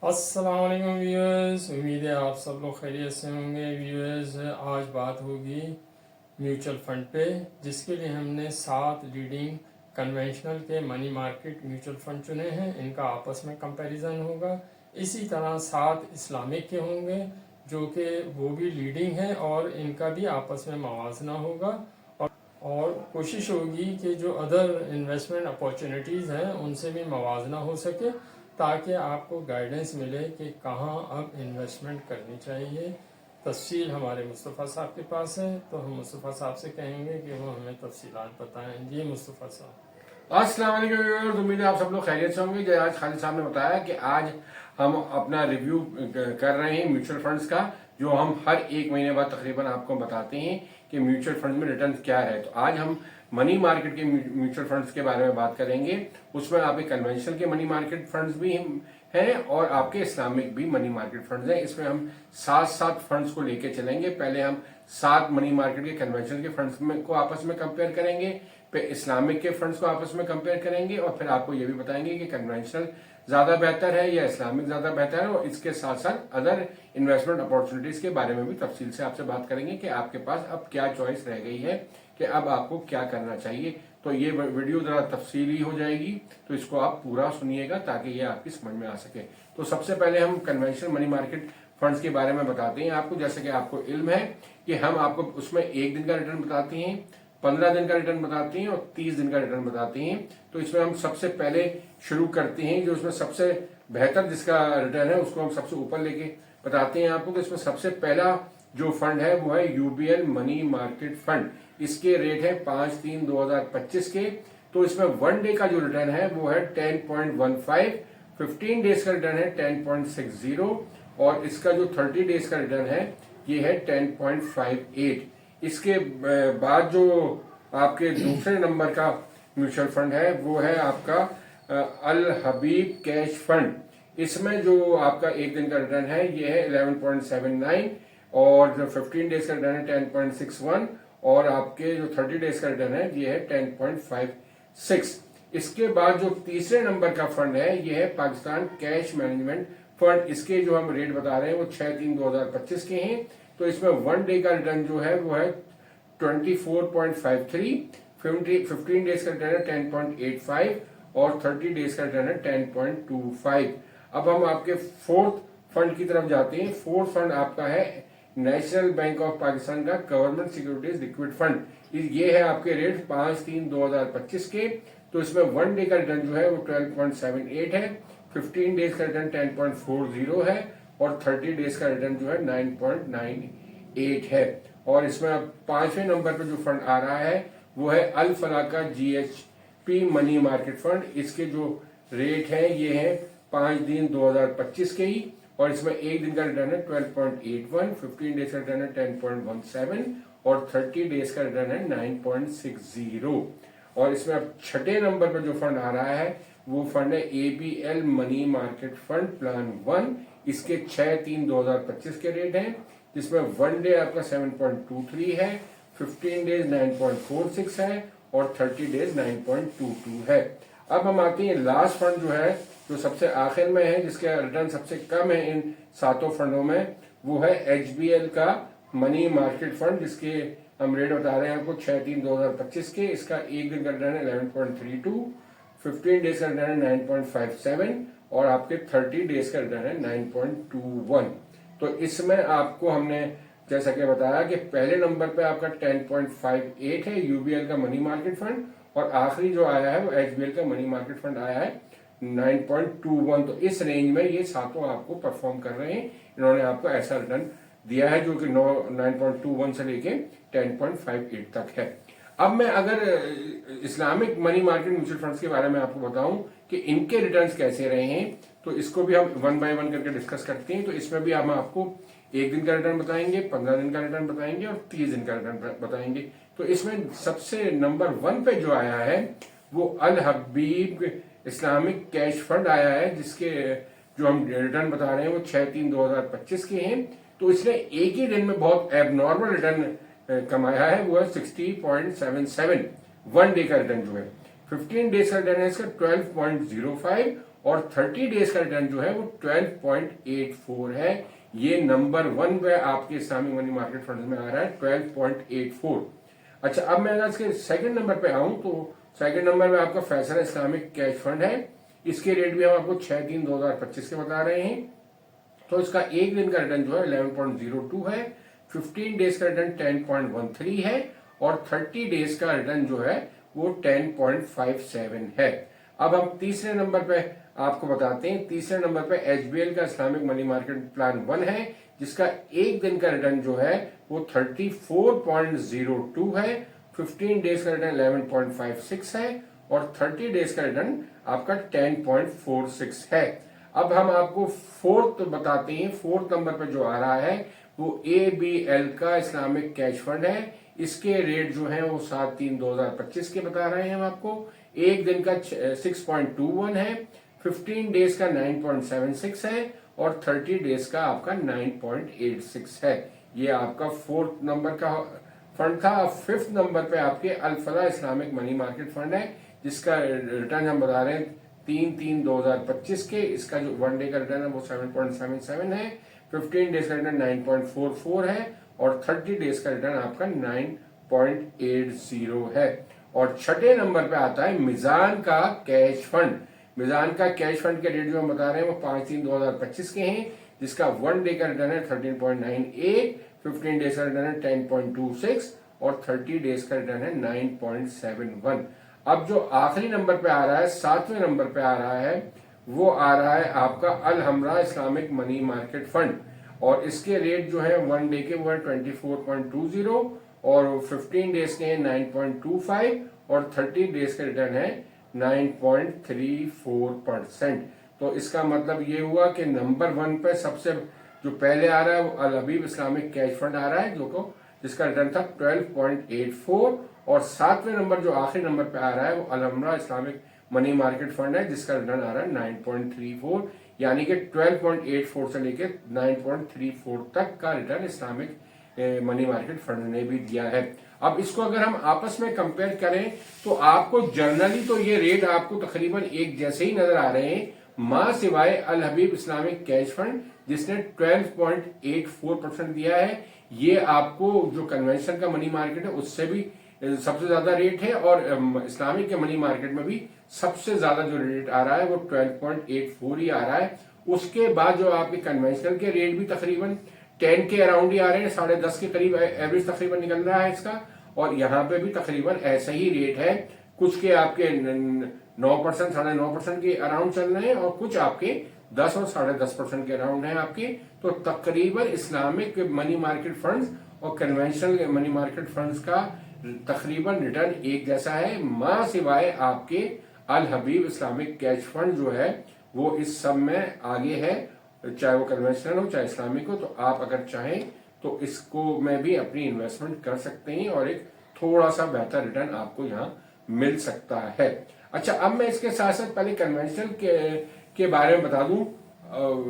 अस्सलाम वालेकुम व्यूअर्स, उम्मीद है आप सब लोग खैरियत से होंगे। व्यूअर्स, आज बात होगी म्यूचुअल फंड पे, जिसके लिए हमने 7 लीडिंग कन्वेंशनल के मनी मार्केट म्यूचुअल फंड चुने हैं। इनका आपस में कंपैरिजन होगा। इसी तरह 7 इस्लामिक के होंगे जो कि वो भी लीडिंग हैं और इनका भी आपस में मवाजना होगा। और कोशिश होगी कि जो अदर इन्वेस्टमेंट अपॉर्चुनिटीज़ हैं उनसे भी मवाजना हो सके, ताकि आपको गाइडेंस मिले कि कहाँ अब इन्वेस्टमेंट करनी चाहिए। तफसील हमारे मुस्तफ़ा साहब के पास है, तो हम मुस्तफ़ा साहब से कहेंगे कि वो हमें तफसीलात बताएं। जी मुस्तफ़ा साहब। अस्सलाम वालेकुम व्यूअर्स, उम्मीद है आप सब लोग खैरियत से होंगे। जैसे आज खालिद साहब ने बताया कि आज हम अपना रिव्यू कर रहे हैं म्यूचुअल फंड्स का, जो हम हर एक महीने बाद तकरीबन आपको बताते हैं कि म्यूचुअल फंड में रिटर्न क्या है। तो आज हम मनी मार्केट के म्यूचुअल फंड्स के बारे में बात करेंगे। उसमें आपके कन्वेंशनल के मनी मार्केट फंड्स भी हैं और आपके इस्लामिक भी मनी मार्केट फंड्स हैं। इसमें हम 7 फंड्स को लेके चलेंगे। पहले हम 7 मनी मार्केट के कन्वेंशनल के फंड्स को आपस में कंपेयर करेंगे, फिर इस्लामिक के फंड्स को आपस में कंपेयर करेंगे और फिर आपको ये भी बताएंगे कि कन्वेंशनल ज्यादा बेहतर है या इस्लामिक ज्यादा बेहतर है। और इसके साथ साथ अदर इन्वेस्टमेंट अपॉर्चुनिटीज के बारे में भी तफसील से आपसे बात करेंगे कि आपके पास अब क्या चॉइस रह गई है, कि अब आपको क्या करना चाहिए। तो ये वीडियो जरा तफसीली हो जाएगी, तो इसको आप पूरा सुनिएगा ताकि ये आपकी समझ में आ सके। तो सबसे पहले हम कन्वेंशनल मनी मार्केट फंड्स के बारे में बताते हैं आपको। जैसे कि आपको इल्म है कि हम आपको उसमें 1 दिन का रिटर्न बताते हैं, 15 दिन का रिटर्न बताते हैं और 30 दिन का रिटर्न बताते हैं। तो इसमें हम सबसे पहले शुरू करते हैं, जो उसमें सबसे बेहतर जिसका रिटर्न है उसको हम सबसे ऊपर लेके बताते हैं आपको। तो इसमें सबसे पहला जो फंड है वो है यूबीएल मनी मार्केट फंड। इसके रेट है 5/3/2025 के। तो इसमें 1 डे का जो रिटर्न है वो है 10.15, 15 डेज का रिटर्न है 10.60 और इसका जो 30 डेज का रिटर्न है ये है 10.58। इसके बाद जो आपके दूसरे नंबर का म्यूचुअल फंड है वो है आपका अल हबीब कैश फंड। इसमें जो आपका 1 दिन का रिटर्न है ये है 11.79 और जो 15 डेज का रिटर्न है 10.61 और आपके जो 30 डेज का रिटर्न है ये है 10.56। इसके बाद जो तीसरे नंबर का फंड है ये है पाकिस्तान कैश मैनेजमेंट फंड। इसके जो हम रेट बता रहे हैं वो 6/3/2025 के हैं। तो इसमें 1 डे का रिटर्न जो है वो है 24.53, 15 डेज का रिटर्न है 10.85 और 30 डेज का रिटर्न है 10.25। अब हम आपके फोर्थ फंड की तरफ जाते हैं। फोर्थ फंड आपका है नेशनल बैंक ऑफ पाकिस्तान का गवर्नमेंट सिक्योरिटीज लिक्विड फंड। ये है आपके रेट 5/3/2025 के। तो इसमें 1 डे का रिटर्न जो है वो 12.78 है, 15 डेज का रिटर्न 10.40 है और 30 डेज का रिटर्न जो है 9.98 है। और इसमें अब 5वें नंबर पर जो फंड आ रहा है वो है अल फला का जीएचपी मनी मार्केट फंड। इसके जो रेट है ये है 5/3/2025 के ही और इसमें 1 दिन का रिटर्न है 12.81, 15 डेज का रिटर्न है 10.17 और 30 डेज का रिटर्न है 9.60। और इसमें अब 6ठे नंबर पर जो फंड आ रहा है वो फंड है ABL money market fund plan 1। इसके 6/3/2025 के रेट हैं, जिसमें 1 डे आपका 7.23 है, 15 डेज 9.46 है और 30 डेज 9.22 है। अब हम आते हैं लास्ट फंड जो है, जो सबसे आखिर में है, जिसका रिटर्न सबसे कम है इन 7 फंडों में, वो है एचबीएल का मनी मार्केट फंड, जिसके हम रेट बता रहे हैं आपको 6/3/2025 के। इसका 1 दिन का रिटर्न है 11.32, 15 डेज का रिटर्न है 9.57 और आपके 30 डेज का रिटर्न है 9.21। तो इसमें आपको हमने जैसा कि बताया कि पहले नंबर पे आपका 10.58 है यूबीएल का मनी मार्केट फंड और आखिरी जो आया है वो एचबीएल का मनी मार्केट फंड आया है 9.21। तो इस रेंज में ये 7 आपको परफॉर्म कर रहे हैं। इन्होंने आपको ऐसा रिटर्न दिया है जो कि 9.21 से लेके 10.58 तक है। अब मैं अगर Islamic money market mutual funds के बारे में आपको बताऊं कि इनके रिटर्न्स कैसे रहे हैं, तो इसको भी हम 1 बाय 1 करके डिस्कस करते हैं। तो इसमें भी हम आपको 1 दिन का रिटर्न बताएंगे, 15 दिन का रिटर्न बताएंगे और 30 दिन का रिटर्न बताएंगे। तो इसमें सबसे नंबर 1 पे जो आया है वो अल हबीब इस्लामिक कैश फंड आया है, जिसके जो हम रिटर्न बता रहे हैं वो 6/3/2025 के हैं। तो इसने एक ही दिन में बहुत एबनॉर्मल रिटर्न कमाया है, वो है 60.77। 1 डे का रिटर्न जो है 15 डेज का रिटर्न है इसका 12.05 और 30 डेज का रिटर्न जो है वो 12.84 है। ये नंबर 1 पे आपके इस्लामिक मनी मार्केट फंड में आ रहा है 12.84। अच्छा, अब मैं अगर इसके सेकंड नंबर पे आऊं तो सेकंड नंबर में आपका फैसल इस्लामिक कैश फंड है। इसके रेट भी हम आपको 6/3/2025 के बता रहे हैं। तो इसका एक दिन का रिटर्न जो है 11.02 है, 15 डेज का रिटर्न 10.13 है और 30 डेज का रिटर्न जो है वो 10.57 है। अब हम तीसरे नंबर पे आपको बताते हैं। तीसरे नंबर पे एचबीएल का इस्लामिक मनी मार्केट प्लान 1 है, जिसका एक दिन का रिटर्न जो है वो 34.02 है, 15 डेज का रिटर्न 11.56 है और 30 डेज का रिटर्न आपका 10.46 है। अब हम आपको फोर्थ बताते हैं। फोर्थ नंबर पे जो आ रहा है वो एबीएल का इस्लामिक कैश फंड है। इसके रेट जो है वो 7/3/2025 के बता रहे हैं हम आपको। एक दिन का 6.21 है, 15 डेज का 9.76 है और 30 डेज का आपका 9.86 है। ये आपका फोर्थ नंबर का फंड था। फिफ्थ नंबर पे आपके Al Falah Islamic money market fund है, जिसका रिटर्न हम बता रहे हैं 3/3/2025 के। इसका जो 1 डे का रिटर्न है वो 7.77 है, 15 डेज का रिटर्न 9.44 है और 30 डेज का रिटर्न आपका 9.80 है। और छठे नंबर पे आता है मिजान का कैश फंड। मिजान का कैश फंड के रेट जो हम बता रहे हैं वो 5/3/2025 के हैं, जिसका 1 डे का रिटर्न है 13.98, 15 डेज का रिटर्न है 10.26 और 30 डेज का रिटर्न है 9.71। अब जो आखिरी नंबर पे आ रहा है, सातवें नंबर पे आ रहा है, वो आ रहा है आपका अल हमरा इस्लामिक मनी मार्केट फंड और इसके रेट जो है 1 डे के वो है 24.20 और 15 डेज के हैं 9.25 और 30 डेज का रिटर्न है 9.34%। तो इसका मतलब ये हुआ कि नंबर 1 पे सबसे जो पहले आ रहा है वो अल हबीब इस्लामिक कैश फंड आ रहा है, जिसका रिटर्न था 12.84 और सातवें नंबर जो आखिरी नंबर पे आ रहा है वो अल हमरा इस्लामिक मनी मार्केट फंड है, जिसका रिटर्न आ रहा है 9.34, यानी कि 12.84 से लेके 9.34 तक का return Islamic money market fund ने भी दिया है। अब इसको अगर हम आपस में कंपेयर करें तो आपको जनरली तो ये रेट आपको तकरीबन एक जैसे ही नजर आ रहे हैं, मां सिवाय अल हबीब इस्लामिक कैश फंड जिसने 12.84% दिया है। ये आपको जो कन्वेंशन का मनी मार्केट है उससे भी सबसे ज्यादा रेट है और इस्लामिक के मनी मार्केट में भी सबसे ज्यादा जो रेट आ रहा है वो 12.84 ही आ रहा है। उसके बाद जो आपके कन्वेंशनल के रेट भी तकरीबन 10 के अराउंड ही आ रहे हैं, 10.5 के करीब एवरेज तकरीबन निकल रहा है इसका। और यहाँ पे भी तकरीबन ऐसा ही रेट है, कुछ के आपके 9%, 9.5% के अराउंड चल रहे हैं और कुछ आपके 10 और 10.5% के अराउंड है आपके। तो तकरीबन इस्लामिक मनी मार्केट फंड्स और कन्वेंशनल मनी मार्केट फंड्स का तकरीबन रिटर्न एक जैसा है, मां सिवाय आपके अल हबीब इस्लामिक कैश फंड जो है वो इस सब में आगे है, चाहे वो कन्वेंशनल हो चाहे इस्लामिक हो। तो आप अगर चाहें तो इसको में भी अपनी इन्वेस्टमेंट कर सकते हैं और एक थोड़ा सा बेहतर रिटर्न आपको यहाँ मिल सकता है। अच्छा, अब मैं इसके साथ साथ पहले कन्वेंशनल के बारे में बता दूं।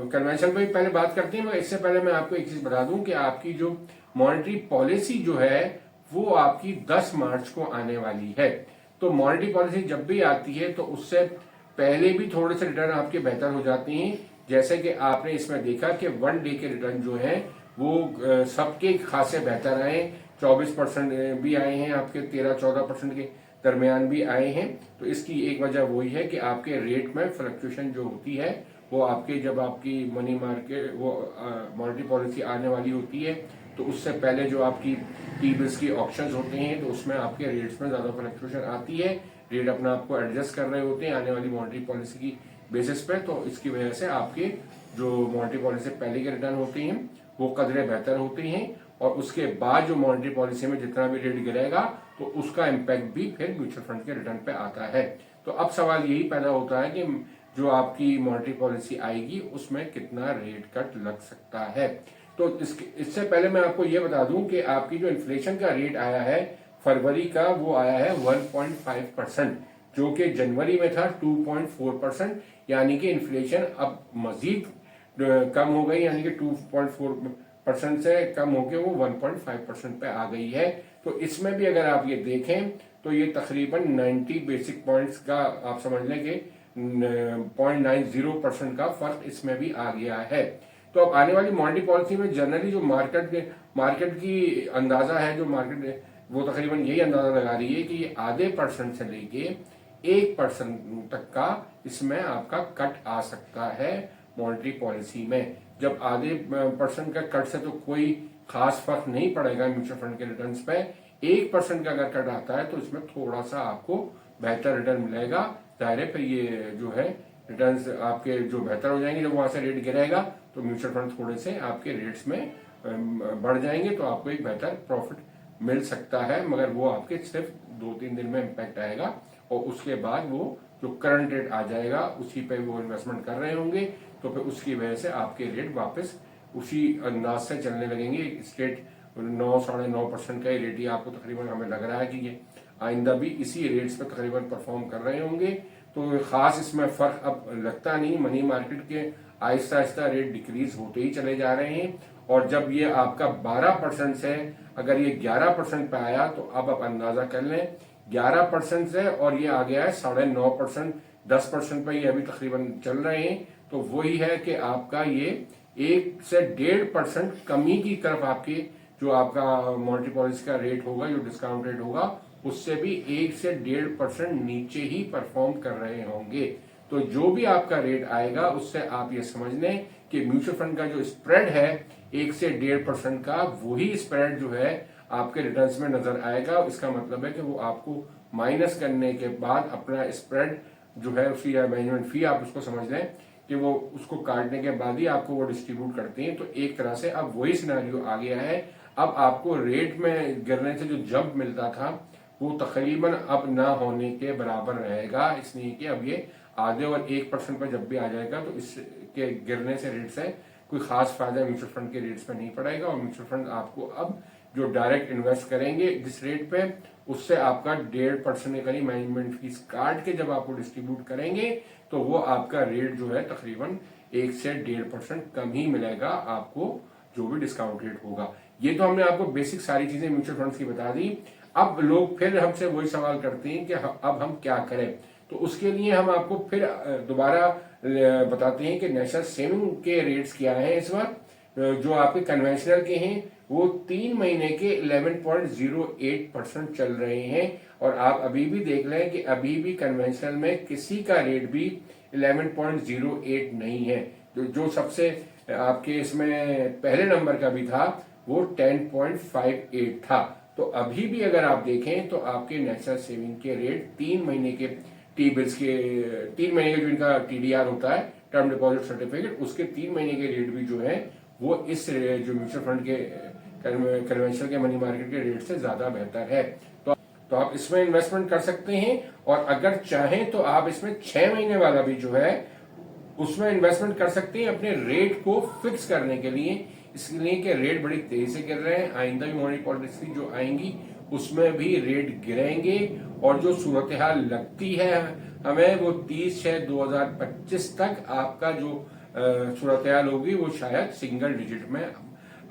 कन्वेंशन पे पहले बात करते हैं, मगर इससे पहले मैं आपको एक चीज बता दूं कि आपकी जो मॉनेटरी पॉलिसी जो है वो आपकी 10 मार्च को आने वाली है। तो मॉनेटरी पॉलिसी जब भी आती है तो उससे पहले भी थोड़े से रिटर्न आपके बेहतर हो जाते हैं। जैसे कि आपने इसमें देखा कि 1 डे के रिटर्न जो है वो सबके खासे बेहतर आए, 24% भी आए हैं, आपके 13-14% के दरमियान भी आए हैं। तो इसकी एक वजह वही है कि आपके रेट में फ्लक्चुएशन जो होती है वो आपके जब आपकी मनी मार्केट वो मॉनेटरी पॉलिसी आने वाली होती है तो उससे पहले जो आपकी टी बिल्स की ऑप्शंस होते हैं तो उसमें आपके रेट्स में ज्यादा फ्लक्चुएशन आती है। रेट अपना आपको एडजस्ट कर रहे होते हैं आने वाली मॉनेटरी पॉलिसी की बेसिस पे। तो इसकी वजह से आपके जो मॉनेटरी पॉलिसी पहले के रिटर्न होते हैं वो कदरे बेहतर होते हैं और उसके बाद जो मॉनेटरी पॉलिसी में जितना भी रेट गिरेगा तो उसका इम्पैक्ट भी फिर म्यूचुअल फंड के रिटर्न पे आता है। तो अब सवाल यही पैदा होता है कि जो आपकी मॉनेटरी पॉलिसी आएगी उसमें कितना रेट कट लग सकता है। तो इससे पहले मैं आपको ये बता दूं कि आपकी जो इन्फ्लेशन का रेट आया है फरवरी का वो आया है 1.5%, जो कि जनवरी में था 2.4%, यानी कि इन्फ्लेशन अब मजीद कम हो गई, यानी कि 2.4% से कम होकर वो 1.5% पे आ गई है। तो इसमें भी अगर आप ये देखें तो ये तकरीबन 90 बेसिक पॉइंट्स का आप समझ लें कि 0.90% का फर्क इसमें भी आ गया है। तो अब आने वाली मॉनेटरी पॉलिसी में जनरली जो मार्केट की अंदाजा है, जो मार्केट वो तकरीबन यही अंदाजा लगा रही है कि ये आधे % से लेके 1% तक का इसमें आपका कट आ सकता है मॉनेटरी पॉलिसी में। जब आधे % का कट से तो कोई खास फर्क नहीं पड़ेगा म्यूचुअल फंड के रिटर्न्स पे, 1% का अगर कट आता है तो इसमें थोड़ा सा आपको बेहतर रिटर्न मिलेगा। जाहिर है फिर ये जो है रिटर्न्स आपके जो बेहतर हो जाएंगे, जब वहां से रेट गिरेगा तो म्यूचुअल फंड थोड़े से आपके रेट्स में बढ़ जाएंगे, तो आपको एक बेहतर प्रॉफिट मिल सकता है, मगर वो आपके सिर्फ 2-3 दिन में इम्पैक्ट आएगा और उसके बाद वो जो करंट रेट आ जाएगा उसी पे वो इन्वेस्टमेंट कर रहे होंगे, तो फिर उसकी वजह से आपके रेट वापस उसी अंदाज से चलने लगेंगे। स्टेट 9-9.5% का ही रेट ही आपको तकरीबन हमें लग रहा है कि ये आइंदा भी इसी रेट्स पे तकरीबन परफॉर्म कर रहे होंगे। तो खास इसमें फर्क अब लगता नहीं, मनी मार्केट के आहिस्ता आहिस्ता रेट डिक्रीज होते ही चले जा रहे हैं, और जब ये आपका 12% से अगर ये 11% पे आया तो अब आप अंदाजा कर लें 11% से और ये आ गया है 9.5%, 10% पे ये अभी तकरीबन चल रहे हैं, तो वही है कि आपका ये 1 से 1.5% कमी की तरफ आपकी जो आपका मॉनेटरी पॉलिसी का रेट होगा, जो डिस्काउंट रेट होगा, उससे भी 1 से 1.5% नीचे ही परफॉर्म कर रहे होंगे। तो जो भी आपका रेट आएगा उससे आप ये समझ लें कि म्यूचुअल फंड का जो स्प्रेड है 1 से 1.5% का, वही स्प्रेड जो है आपके रिटर्न्स में नजर आएगा। इसका मतलब है कि वो आपको माइनस करने के बाद अपना स्प्रेड जो है उसकी मैनेजमेंट फी आप उसको समझ लें कि वो उसको काटने के बाद ही आपको वो डिस्ट्रीब्यूट करते हैं। तो एक तरह से अब वही सिनेरियो आ गया है। अब आपको रेट में गिरने से जो जंप मिलता था वो तकरीबन अब ना होने के बराबर रहेगा, इसलिए कि अब ये आधे और 1% पर जब भी आ जाएगा तो इसके गिरने से रेट से कोई खास फायदा म्यूचुअल फंड के रेट्स पे नहीं पड़ेगा। और म्यूचुअल फंड आपको अब जो डायरेक्ट इन्वेस्ट करेंगे जिस रेट पे, उससे आपका 1.5% के करीब मैनेजमेंट फीस काट के जब आपको डिस्ट्रीब्यूट करेंगे तो वो आपका रेट जो है तकरीबन 1 से 1.5% कम ही मिलेगा आपको, जो भी डिस्काउंट रेट होगा। ये तो हमने आपको बेसिक सारी चीजें म्यूचुअल फंड्स की बता दी। अब लोग फिर हमसे वही सवाल करते हैं कि अब हम क्या करें, तो उसके लिए हम आपको फिर दोबारा बताते हैं कि नेशनल सेविंग के रेट्स क्या हैं इस बार। जो आपके कन्वेंशनल के हैं वो 3 महीने के 11.08% चल रहे हैं, और आप अभी भी देख लें कि अभी भी कन्वेंशनल में किसी का रेट भी 11.08 नहीं है। जो सबसे आपके इसमें पहले नंबर का भी था वो 10.58 था। तो अभी भी अगर आप देखें तो आपके नेशनल सेविंग के रेट 3 महीने के टी बिल्स के 3 महीने का जो इनका TDR होता है, टर्म डिपॉजिट सर्टिफिकेट, उसके 3 महीने के रेट भी जो है वो इस जो म्यूचुअल फंड के कन्वेंशनल के मनी मार्केट के रेट से ज्यादा बेहतर है। तो आप इसमें इन्वेस्टमेंट कर सकते हैं, और अगर चाहें तो आप इसमें 6 महीने वाला भी जो है उसमें इन्वेस्टमेंट कर सकते हैं अपने रेट को फिक्स करने के लिए। इसलिए कि रेट बड़ी तेजी से गिर रहे हैं, आइंदा भी मॉनेटरी पॉलिसी जो आएंगी उसमें भी रेट गिरेंगे, और जो सूरत हाल लगती है हमें वो 30/6/2025 तक आपका जो सूरत हाल होगी वो शायद सिंगल डिजिट में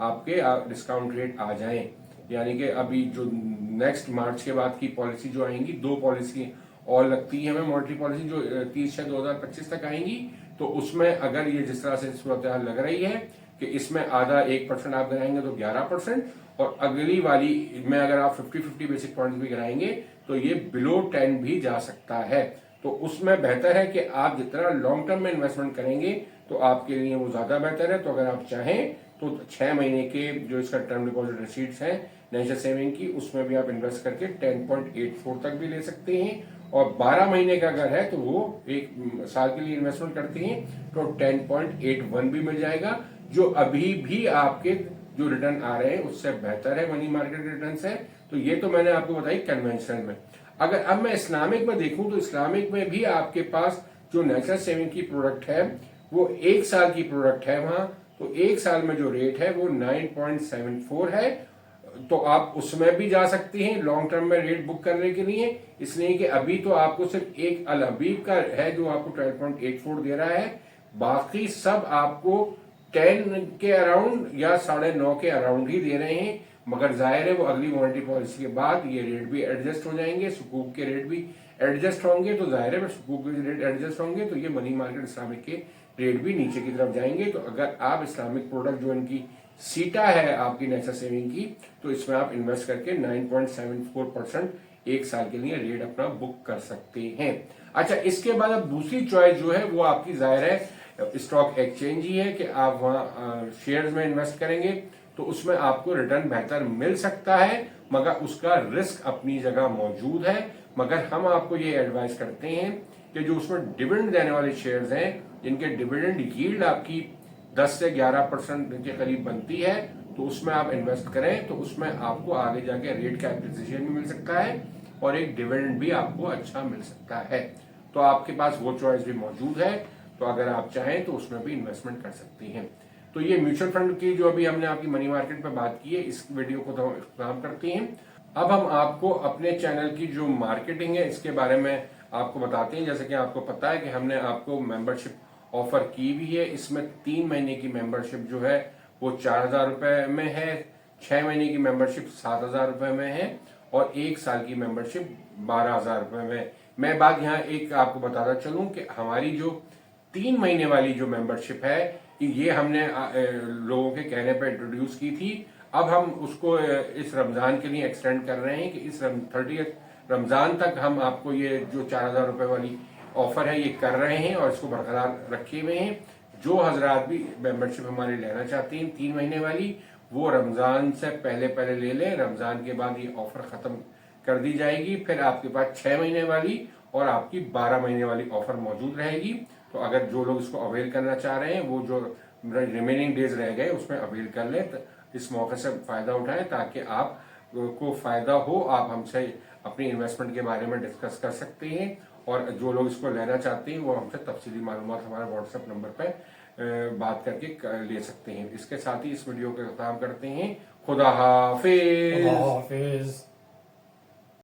आपके डिस्काउंट रेट आ जाए। यानी कि अभी जो नेक्स्ट मार्च के बाद की पॉलिसी जो आएंगी, 2 पॉलिसी और लगती है हमें मॉनेटरी पॉलिसी जो 30/6/2025 तक आएंगी, तो उसमें अगर ये जिस तरह से सूरत हाल लग रही है कि इसमें आधा 1% आप गिराएंगे तो 11%, और अगली वाली में अगर आप 50-50 बेसिक पॉइंट्स भी गिराएंगे तो ये बिलो 10 भी जा सकता है। तो उसमें बेहतर है कि आप जितना लॉन्ग टर्म में इन्वेस्टमेंट करेंगे तो आपके लिए वो ज्यादा बेहतर है। तो अगर आप चाहें तो 6 महीने के जो इसका टर्म डिपॉजिट रिसीट्स हैं नेशनल सेविंग की, उसमें भी आप इन्वेस्ट करके 10.84 तक भी ले सकते हैं, और 12 महीने का अगर है तो वो 1 साल के लिए इन्वेस्टमेंट करते हैं तो 10.81 भी मिल जाएगा, जो अभी भी आपके जो रिटर्न आ रहे हैं उससे बेहतर है मनी मार्केट रिटर्न से। तो ये तो मैंने आपको बताई कन्वेंशनल में। अगर अब मैं इस्लामिक में देखूं तो इस्लामिक में भी आपके पास जो नेशनल सेविंग की प्रोडक्ट है वो 1 साल की प्रोडक्ट है वहां, तो 1 साल में जो रेट है वो 9.74 है। तो आप उसमें भी जा सकते हैं लॉन्ग टर्म में रेट बुक करने के लिए, इसलिए कि अभी तो आपको सिर्फ एक अल हबीब का है जो आपको 12.84 दे रहा है, बाकी सब आपको 10 के अराउंड या 9.5 के अराउंड ही दे रहे हैं। मगर जाहिर है वो अगली मॉनेटरी पॉलिसी के बाद ये रेट भी एडजस्ट हो जाएंगे, सुकूक के रेट भी एडजस्ट होंगे। तो जाहिर है सुकूक के रेट एडजस्ट होंगे तो ये मनी मार्केट इस्लामिक के रेट भी नीचे की तरफ जाएंगे। तो अगर आप इस्लामिक प्रोडक्ट जो इनकी सीटा है आपकी नेक्सा सेविंग की, तो इसमें आप इन्वेस्ट करके 9.74% एक साल के लिए रेट अपना बुक कर सकते हैं। अच्छा, इसके बाद अब दूसरी चॉइस जो है वो आपकी जाहिर है स्टॉक एक्सचेंज ही है कि आप वहां शेयर्स में इन्वेस्ट करेंगे तो उसमें आपको रिटर्न बेहतर मिल सकता है, मगर उसका रिस्क अपनी जगह मौजूद है। मगर हम आपको ये एडवाइस करते हैं कि जो उसमें डिविडेंड देने वाले शेयर्स हैं, जिनके डिविडेंड यील्ड आपकी 10 से 11% के करीब बनती है, तो उसमें आप इन्वेस्ट करें। तो उसमें आपको आगे जाके रेट का एप्रिसिएशन भी मिल सकता है और एक डिविडेंड भी आपको अच्छा मिल सकता है। तो आपके पास वो चॉइस भी मौजूद है, तो अगर आप चाहें तो उसमें भी इन्वेस्टमेंट कर सकती हैं। तो ये म्यूचुअल फंड की जो अभी हमने आपकी मनी मार्केट पे बात की है, इस वीडियो को तो हम करते हैं। अब हम आपको अपने चैनल की जो मार्केटिंग है इसके बारे में आपको बताते हैं। जैसे कि आपको पता है कि हमने आपको मेंबरशिप ऑफर की भी है। इसमें 3 महीने की मेंबरशिप जो है वो 4,000 रुपए में है, 6 महीने की मेंबरशिप 7,000 रुपए में है और 1 साल की मेंबरशिप 12,000 रुपए में। मैं बात यहाँ एक आपको बताता चलूं कि हमारी जो 3 महीने वाली जो मेंबरशिप है ये हमने लोगों के कहने पर इंट्रोड्यूस की थी। अब हम उसको इस रमजान के लिए एक्सटेंड कर रहे हैं कि इस 30 रमजान तक हम आपको ये जो 4,000 रुपए वाली ऑफर है ये कर रहे हैं और इसको बरकरार रखे हुए हैं। जो हजरात भी मेंबरशिप हमारी लेना चाहते हैं 3 महीने वाली, वो रमजान से पहले पहले ले लें। रमजान के बाद ये ऑफर खत्म कर दी जाएगी। फिर आपके पास 6 महीने वाली और आपकी 12 महीने वाली ऑफर मौजूद रहेगी। तो अगर जो लोग इसको अवेल करना चाह रहे हैं वो जो रिमेनिंग डेज रह गए उसमें अवेल कर लें, इस मौके से फायदा उठाएं ताकि आप को फायदा हो। आप हमसे अपनी इन्वेस्टमेंट के बारे में डिस्कस कर सकते हैं और जो लोग इसको लेना चाहते हैं वो हमसे तफसीली मालूमात हमारे व्हाट्सएप नंबर पर बात करके ले सकते हैं। इसके साथ ही इस वीडियो का खत्म करते हैं। खुदा हाफिज।